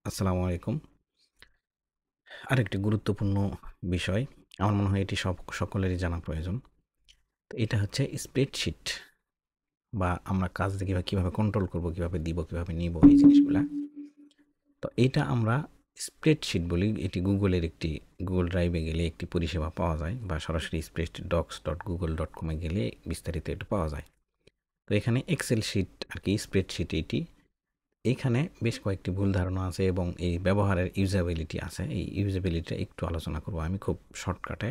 আসসালামু আলাইকুম। আরেকটি গুরুত্বপূর্ণ বিষয়। আমার মনে হয় এটি সকলেরই জানা প্রয়োজন। তো এটা হচ্ছে স্প্রেডশিট বা আমরা কাজ কিভাবে কন্ট্রোল করব, কিভাবে দিব, কিভাবে নিব এই জিনিসগুলা। তো এইটা আমরা স্প্রেডশিট বলি। এটি Google ড্রাইভে গেলে একটি পরিষেবা পাওয়া যায় বা সরাসরি spreadsheets.google.com এ গেলে বিস্তারিত এটা পাওয়া যায়। তো এখানে এক্সেল শিট আরকি স্প্রেডশিট এটি। এইখানে বেশ কয়েকটি ভুল ধারণা আছে এবং এই ব্যবহারের ইউজেবিলিটি আছে। এই ইউজেবিলিটিটা একটু আলোচনা করব আমি খুব শর্টকাটে।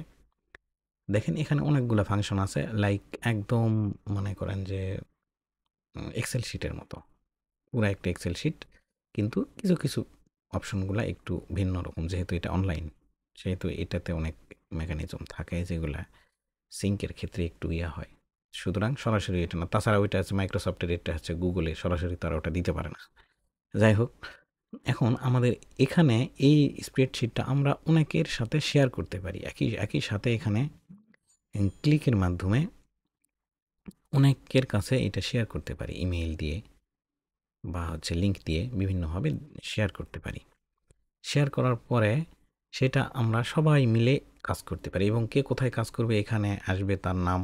দেখেন এখানে অনেকগুলো ফাংশন আছে, লাইক একদম মনে করেন যে এক্সেল শিটের মতো। পুরা একটা এক্সেল শিট, কিন্তু কিছু অপশনগুলা একটু ভিন্ন রকম। যেহেতু এটা অনলাইন, সেহেতু এটাতে অনেক মেকানিজম থাকে যেগুলা সিঙ্কের ক্ষেত্রে একটু হয়। সুতরাং সরাসরি এটা না। তাছাড়া ওইটা হচ্ছে মাইক্রোসফটের, এটা হচ্ছে গুগলে, সরাসরি তারা ওটা দিতে পারে না। যাই হোক, এখন আমাদের এখানে এই স্প্রেডশিটটা আমরা অনেকের সাথে শেয়ার করতে পারি। একই সাথে এখানে ক্লিকের মাধ্যমে অনেকের কাছে এটা শেয়ার করতে পারি। ইমেইল দিয়ে বা লিঙ্ক দিয়ে বিভিন্নভাবে শেয়ার করতে পারি। শেয়ার করার পরে সেটা আমরা সবাই মিলে কাজ করতে পারি এবং কে কোথায় কাজ করবে এখানে আসবে তার নাম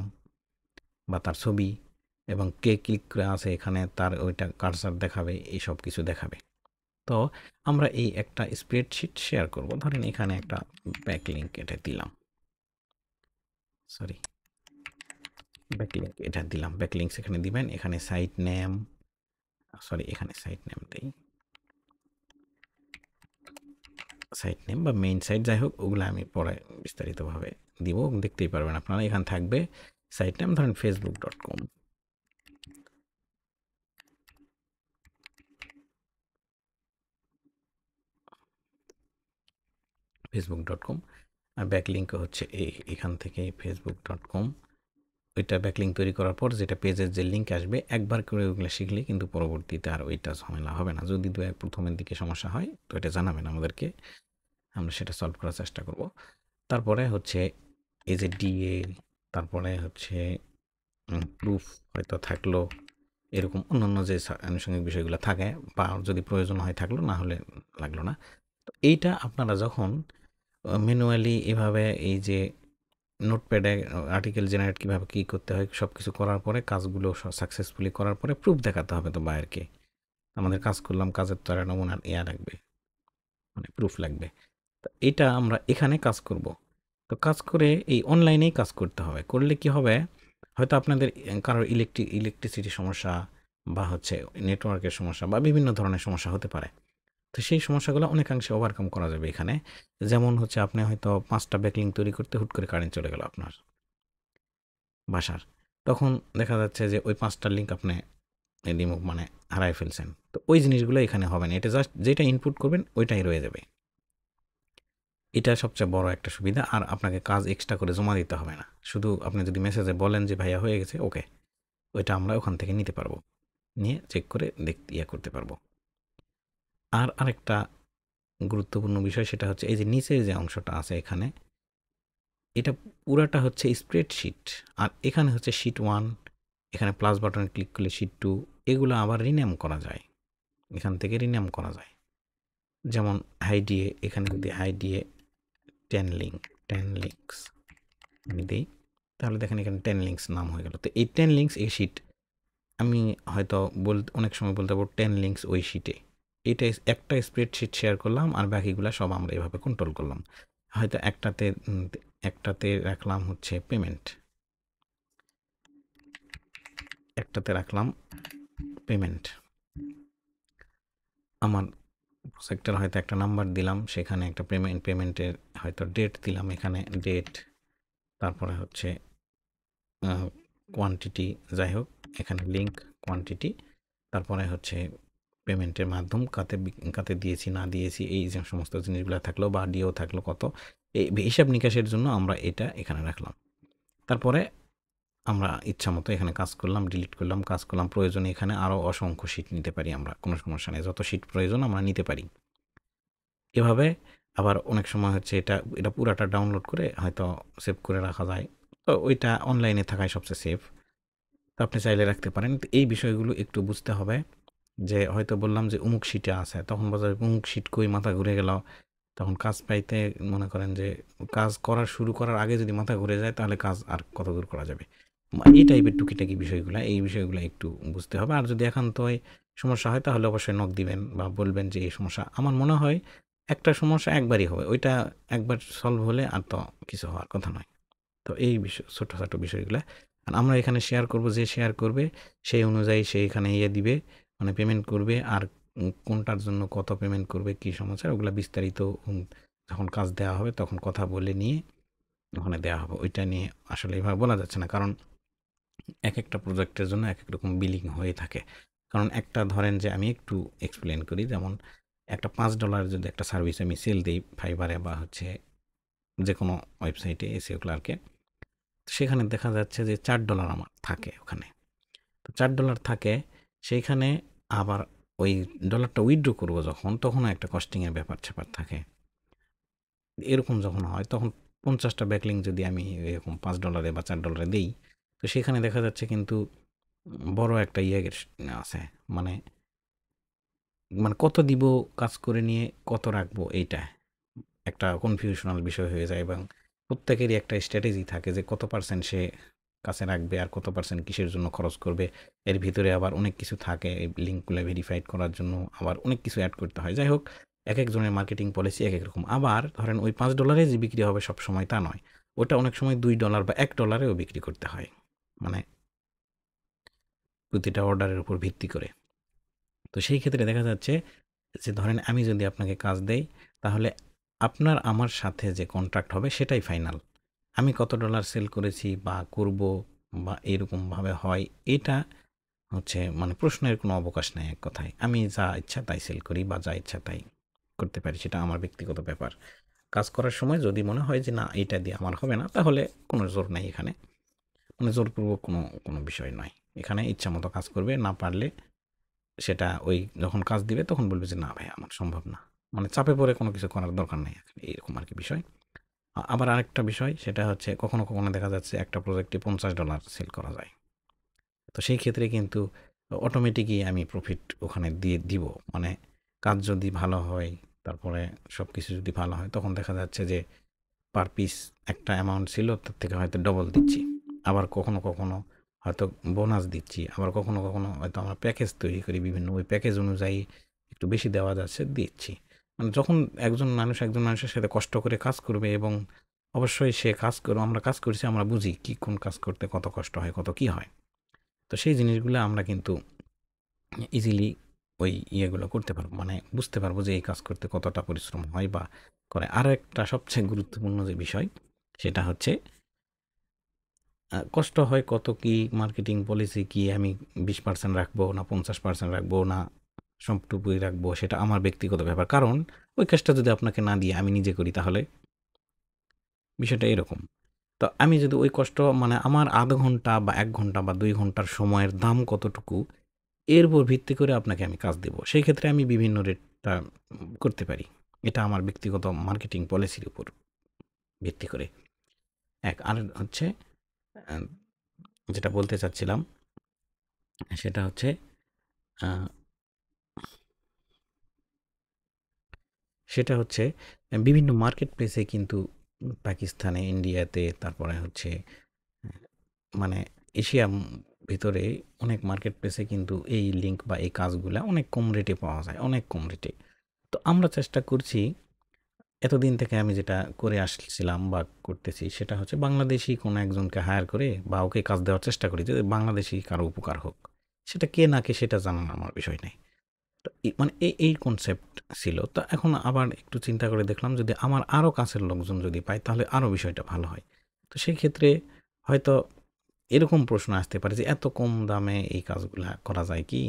বা তার ছবি, এবং কে ক্লিক করে আছে এখানে তার ওইটা কার্সার দেখাবে, এই সব কিছু দেখাবে। তো আমরা এই একটা স্প্রেডশিট শেয়ার করব। ধরেন এখানে একটা ব্যাকলিঙ্ক এটা দিলাম, সরি ব্যাকলিঙ্ক এটা দিলাম। ব্যাকলিঙ্কস এখানে দিবেন, এখানে সাইট নেম, সরি এখানে সাইট নেম দেই, সাইট নেম বা মেইন সাইট, যাই হোক ওগুলো আমি পরে বিস্তারিতভাবে দিব, দেখতেই পারবেন আপনারা। এখানে থাকবে সাইট নেম, ধরেন facebook.com। facebook.com আর ব্যাকলিঙ্ক হচ্ছে এখান থেকে facebook.com। ওইটা ব্যাকলিঙ্ক তৈরি করার পর যেটা পেজের যে লিঙ্ক আসবে, একবার করে ওইগুলো শিখলে কিন্তু পরবর্তীতে আর ওইটা ঝামেলা হবে না। যদি প্রথমের দিকে সমস্যা হয় তো এটা জানাবেন আমাদেরকে, আমরা সেটা সলভ করার চেষ্টা করব। তারপরে হচ্ছে এই যে ডিএ, তারপরে হচ্ছে প্রুফ হয়তো থাকলো, এরকম অন্যান্য যে আনুষঙ্গিক বিষয়গুলো থাকে, বা যদি প্রয়োজন হয় থাকলো, না হলে লাগলো না। তো এইটা আপনারা যখন ম্যানুয়ালি এভাবে এই যে নোটপ্যাডে আর্টিকেল জেনারেট কীভাবে কী করতে হয় সব কিছু করার পরে, কাজগুলো সাকসেসফুলি করার পরে প্রুফ দেখাতে হবে তো বায়ারকে। আমাদের কাজ করলাম, কাজের তো একটা নমুনা লাগবে, মানে প্রুফ লাগবে। তো এটা আমরা এখানে কাজ করব। তো কাজ করে এই অনলাইনেই কাজ করতে হবে। করলে কি হবে, হয়তো আপনাদের কারোর ইলেকট্রিসিটির সমস্যা বা নেটওয়ার্কের সমস্যা বা বিভিন্ন ধরনের সমস্যা হতে পারে। তো সেই সমস্যাগুলো অনেকাংশে ওভারকাম করা যাবে এখানে। যেমন আপনি হয়তো 5টা ব্যাকলিঙ্ক তৈরি করতে হুট করে কারেন্ট চলে গেল আপনার বাসার। তখন দেখা যাচ্ছে যে ওই 5টা লিঙ্ক আপনি রিমুভ মানে হারায় ফেলছেন। তো ওই জিনিসগুলো এখানে হবে না। এটা জাস্ট যেটা ইনপুট করবেন ওইটাই রয়ে যাবে। এটা সবচেয়ে বড় একটা সুবিধা। আর আপনাকে কাজ এক্সট্রা করে জমা দিতে হবে না। শুধু আপনি যদি মেসেজে বলেন যে ভাইয়া হয়ে গেছে, ওকে, ওইটা আমরা ওখান থেকে নিতে পারবো, নিয়ে চেক করে করতে পারবো। আর আরেকটা গুরুত্বপূর্ণ বিষয়, সেটা হচ্ছে এই যে নিচের যে অংশটা আছে এখানে, এটা পুরাটা হচ্ছে স্প্রেডশিট। আর এখানে হচ্ছে শিট 1, এখানে প্লাস বাটনে ক্লিক করলে শিট 2, এগুলো আবার রিনেম করা যায়, এখান থেকে রিনেম করা যায়। যেমন হাইডিয়ে, এখানে যদি হাইডিয়ে 10 লিঙ্কস আমি দিই, তাহলে দেখেন এখানে 10 লিঙ্কস নাম হয়ে গেল। তো এই 10 লিঙ্কস এই শিট, আমি হয়তো অনেক সময় বলতে পারবো 10 লিঙ্কস ওই শিটে। এটা একটা স্প্রেডশিট শেয়ার করলাম আর বাকিগুলো সব আমরা এভাবে কন্ট্রোল করলাম। হয়তো একটাতে রাখলাম হচ্ছে পেমেন্ট, একটাতে রাখলাম পেমেন্ট। আমার সেক্টর হয়তো একটা নাম্বার দিলাম, সেখানে একটা পেমেন্টের হয়তো ডেট দিলাম, এখানে ডেট, তারপরে হচ্ছে কোয়ান্টিটি, যাই হোক এখানে লিঙ্ক কোয়ান্টিটি, তারপরে হচ্ছে পেমেন্টের মাধ্যম, কাতে দিয়েছি না দিয়েছি, এই যে সমস্ত জিনিসগুলো থাকলো, বা ডিও থাকলো কত, এই হিসাব নিকাশের জন্য আমরা এটা এখানে রাখলাম। তারপরে আমরা ইচ্ছা মতো এখানে কাজ করলাম, ডিলিট করলাম, কাজ করলাম। প্রয়োজনে এখানে আরও অসংখ্য শিট নিতে পারি আমরা, কোনো সমস্যা নেই, যত শিট প্রয়োজন আমরা নিতে পারি। এভাবে আবার অনেক সময় এটা পুরাটা ডাউনলোড করে হয়তো সেভ করে রাখা যায়। তো ওইটা অনলাইনে থাকাই সবচেয়ে সেফ। তো আপনি চাইলে রাখতে পারেন। তো এই বিষয়গুলো একটু বুঝতে হবে। যে হয়তো বললাম যে অমুক সিটে আছে, তখন বোঝা যাবে অমুক সিট কই, মাথা ঘুরে গেল। তখন কাজ পাইতে মনে করেন যে কাজ শুরু করার আগে যদি মাথা ঘুরে যায় তাহলে কাজ আর কত দূর করা যাবে। এই টাইপের টুকিটাকি বিষয়গুলা, এই বিষয়গুলো একটু বুঝতে হবে। আর যদি একান্তই সমস্যা হয় তাহলে অবশ্যই নক দিবেন বা বলবেন যে এই সমস্যা। আমার মনে হয় একটা সমস্যা একবারই হবে, ওইটা একবার সলভ হলে আর তো কিছু হওয়ার কথা নয়। তো এই বিষয় ছোটো বিষয়গুলা আর আমরা এখানে শেয়ার করব, যে শেয়ার করবে সেই অনুযায়ী সে এখানে দিবে, মানে পেমেন্ট করবে। আর কোনটার জন্য কত পেমেন্ট করবে, কী সমস্যা, ওগুলো বিস্তারিত যখন কাজ দেওয়া হবে তখন কথা বলে নিয়ে ওখানে দেওয়া হবে। ওইটা নিয়ে আসলে এভাবে বলা যাচ্ছে না, কারণ এক একটা প্রজেক্টের জন্য এক এক রকম বিলিং হয়ে থাকে। কারণ একটা ধরেন যে আমি একটু এক্সপ্লেন করি, যেমন একটা $5 যদি একটা সার্ভিস আমি সেল দিই ফাইবারে বা হচ্ছে যে কোনো ওয়েবসাইটে, এসিও ক্লার্কে, সেখানে দেখা যাচ্ছে যে $4 আমার থাকে ওখানে। তো $4 থাকে, সেইখানে আবার ওই ডলারটা উইথড্র করবো যখন, তখনও একটা কস্টিংয়ের ব্যাপার-স্যাপার থাকে। এরকম যখন হয় তখন 50টা ব্যাকলিং যদি আমি এরকম $5 বা $4 দেই, তো সেখানে দেখা যাচ্ছে কিন্তু বড় একটা আছে, মানে মানে কত দিব কাজ করে নিয়ে, কত রাখবো, এইটা একটা কনফিউশনাল বিষয় হয়ে যায়। এবং প্রত্যেকেরই একটা স্ট্র্যাটেজি থাকে যে কত পার্সেন্ট সে কাছে রাখবে আর কত পার্সেন্ট কিসের জন্য খরচ করবে। এর ভিতরে আবার অনেক কিছু থাকে, এই লিঙ্কগুলো ভেরিফাইড করার জন্য আবার অনেক কিছু অ্যাড করতে হয়। যাই হোক, এক একজনের মার্কেটিং পলিসি এক এক রকম। আবার ধরেন ওই $5 যে বিক্রি হবে সব সময় তা নয়, ওটা অনেক সময় $2 বা $1 বিক্রি করতে হয়, মানে প্রতিটা অর্ডারের উপর ভিত্তি করে। তো সেই ক্ষেত্রে দেখা যাচ্ছে যে ধরেন আমি যদি আপনাকে কাজ দেই, তাহলে আপনার আমার সাথে যে কন্ট্রাক্ট হবে সেটাই ফাইনাল। আমি কত ডলার সেল করেছি বা করব বা এরকমভাবে হয়, এটা হচ্ছে মানে প্রশ্নের কোনো অবকাশ নেই। এক কথায় আমি যা ইচ্ছা তাই সেল করি বা যা ইচ্ছা তাই করতে পারি, সেটা আমার ব্যক্তিগত ব্যাপার। কাজ করার সময় যদি মনে হয় যে না এইটা দিয়ে আমার হবে না, তাহলে কোনো জোর নাই এখানে, মানে জোরপূর্বক কোনো বিষয় নয়। এখানে ইচ্ছা মতো কাজ করবে, না পারলে সেটা ওই যখন কাজ দিবে তখন বলবে যে না ভাই আমার সম্ভব না, মানে চাপে পড়ে কোনো কিছু করার দরকার নেই, এইরকম আর কি বিষয়। আবার আরেকটা বিষয় সেটা হচ্ছে কখনো দেখা যাচ্ছে একটা প্রজেক্টে $50 সেল করা যায়। তো সেই ক্ষেত্রে কিন্তু অটোমেটিকই আমি প্রফিট ওখানে দিয়ে দিব, মানে কাজ যদি ভালো হয়, তারপরে সব কিছু যদি ভালো হয়, তখন দেখা যাচ্ছে যে পার পিস একটা অ্যামাউন্ট ছিল তার থেকে হয়তো ডবল দিচ্ছি। আবার কখনো হয়তো বোনাস দিচ্ছি, আবার কখনো হয়তো আমরা প্যাকেজ তৈরি করি বিভিন্ন, ওই প্যাকেজ অনুযায়ী একটু বেশি দেওয়া যাচ্ছে দিচ্ছি। মানে যখন একজন মানুষের সাথে কষ্ট করে কাজ করবে, এবং অবশ্যই সে কাজ করবে, আমরা কাজ করছি, আমরা বুঝি কি কোন কাজ করতে কত কষ্ট হয়, কত কি হয়। তো সেই জিনিসগুলো আমরা কিন্তু ইজিলি ওই ইয়েগুলো করতে পারবো, মানে বুঝতে পারবো যে এই কাজ করতে কতটা পরিশ্রম হয় বা করে। আরও একটা সবচেয়ে গুরুত্বপূর্ণ যে বিষয় সেটা হচ্ছে কষ্ট হয় কত, কি মার্কেটিং পলিসি কি, আমি 20% রাখবো না 50% রাখবো না সবটুকুই রাখবো, সেটা আমার ব্যক্তিগত ব্যাপার। কারণ ওই কাজটা যদি আপনাকে না দিয়ে আমি নিজে করি, তাহলে বিষয়টা এরকম। তো আমি যদি ওই কষ্ট, মানে আমার আধা ঘন্টা বা 1 ঘন্টা বা 2 ঘন্টার সময়ের দাম কতটুকু, এর উপর ভিত্তি করে আপনাকে আমি কাজ দেব। সেই ক্ষেত্রে আমি বিভিন্ন রেটটা করতে পারি। এটা আমার ব্যক্তিগত মার্কেটিং পলিসির উপর ভিত্তি করে। আর হচ্ছে আ যেটা বলতে চাচ্ছিলাম সেটা হচ্ছে আ সেটা হচ্ছে বিভিন্ন মার্কেট প্লেসে কিন্তু পাকিস্তানে, ইন্ডিয়াতে, তারপরে হচ্ছে মানে এশিয়া ভিতরে অনেক মার্কেট প্লেসে কিন্তু এই লিঙ্ক বা এই কাজগুলা অনেক কম রেটে পাওয়া যায়, অনেক কম রেটে। তো আমরা চেষ্টা করছি, এতদিন থেকে আমি যেটা করে আসছিলাম বা করতেছি সেটা হচ্ছে বাংলাদেশি কোনো একজনকে হায়ার করে বা ওকে কাজ দেওয়ার চেষ্টা করি যে বাংলাদেশি কারো উপকার হোক। সেটা কে না কে সেটা জানার আমার বিষয় নেই। তো মানে এই কনসেপ্ট ছিল। তো এখন আবার একটু চিন্তা করে দেখলাম যদি আমার আরও কাছের লোকজন যদি পাই তাহলে আরও বিষয়টা ভালো হয়। তো সেই ক্ষেত্রে হয়তো এরকম প্রশ্ন আসতে পারে যে এত কম দামে এই কাজগুলা করা যায় কি?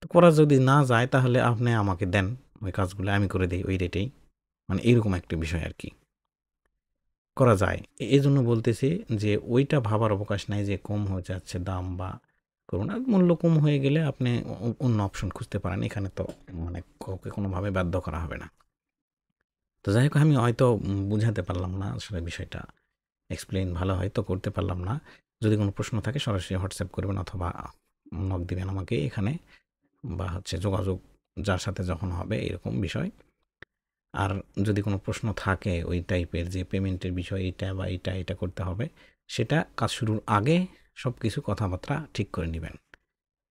তো করা যদি না যায় তাহলে আপনি আমাকে দেন ওই কাজগুলো, আমি করে দেই ওই রেটেই। মানে এরকম একটা বিষয় আরকি। করা যায়। এজন্য বলতেছি যে ওইটা ভাবার অবকাশ নাই যে কম হয়ে যাচ্ছে দাম বা করুন। মূল্য কম হয়ে গেলে আপনি অন্য অপশন খুঁজতে পারেন। এখানে তো মানে কাউকে কোনোভাবে বাধ্য করা হবে না। তো যাই হোক, আমি হয়তো বুঝাতে পারলাম না আসলে বিষয়টা, এক্সপ্লেইন ভালো হয়তো করতে পারলাম না। যদি কোনো প্রশ্ন থাকে সরাসরি হোয়াটসঅ্যাপ করবেন অথবা নক দিবেন আমাকে এখানে। বা হচ্ছে যোগাযোগ যার সাথে যখন হবে এরকম বিষয়। আর যদি কোনো প্রশ্ন থাকে ওই টাইপের যে পেমেন্টের বিষয় এটা বা এটা করতে হবে, সেটা কাজ শুরুর আগে সব কিছু কথাবার্তা ঠিক করে নেবেন।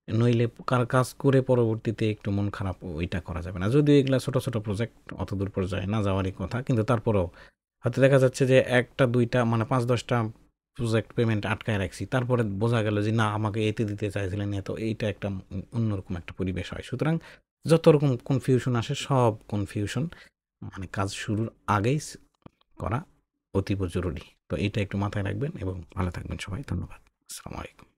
নইলে কাজ করে পরবর্তীতে একটু মন খারাপ ওইটা করা যাবে না। যদিও এগুলা ছোট, ছোট প্রজেক্ট অতদূর পর্যায়ে না যাওয়ারই কথা। কিন্তু তারপরেও হয়তো দেখা যাচ্ছে যে ১ টা ২ টা মানে ৫-১০ টা প্রজেক্ট পেমেন্ট আটকায় রাখছি। তারপরে বোঝা গেল যে না আমাকে এতে দিতে চাইছিলেন এত, এইটা একটা অন্যরকম একটা পরিবেশ হয়। সুতরাং যত রকম কনফিউশন আসে সব কনফিউশন মানে কাজ শুরুর আগেই করা অতীব জরুরি। তো এইটা একটু মাথায় রাখবেন এবং ভালো থাকবেন সবাই। ধন্যবাদ। আসসালামু আলাইকুম।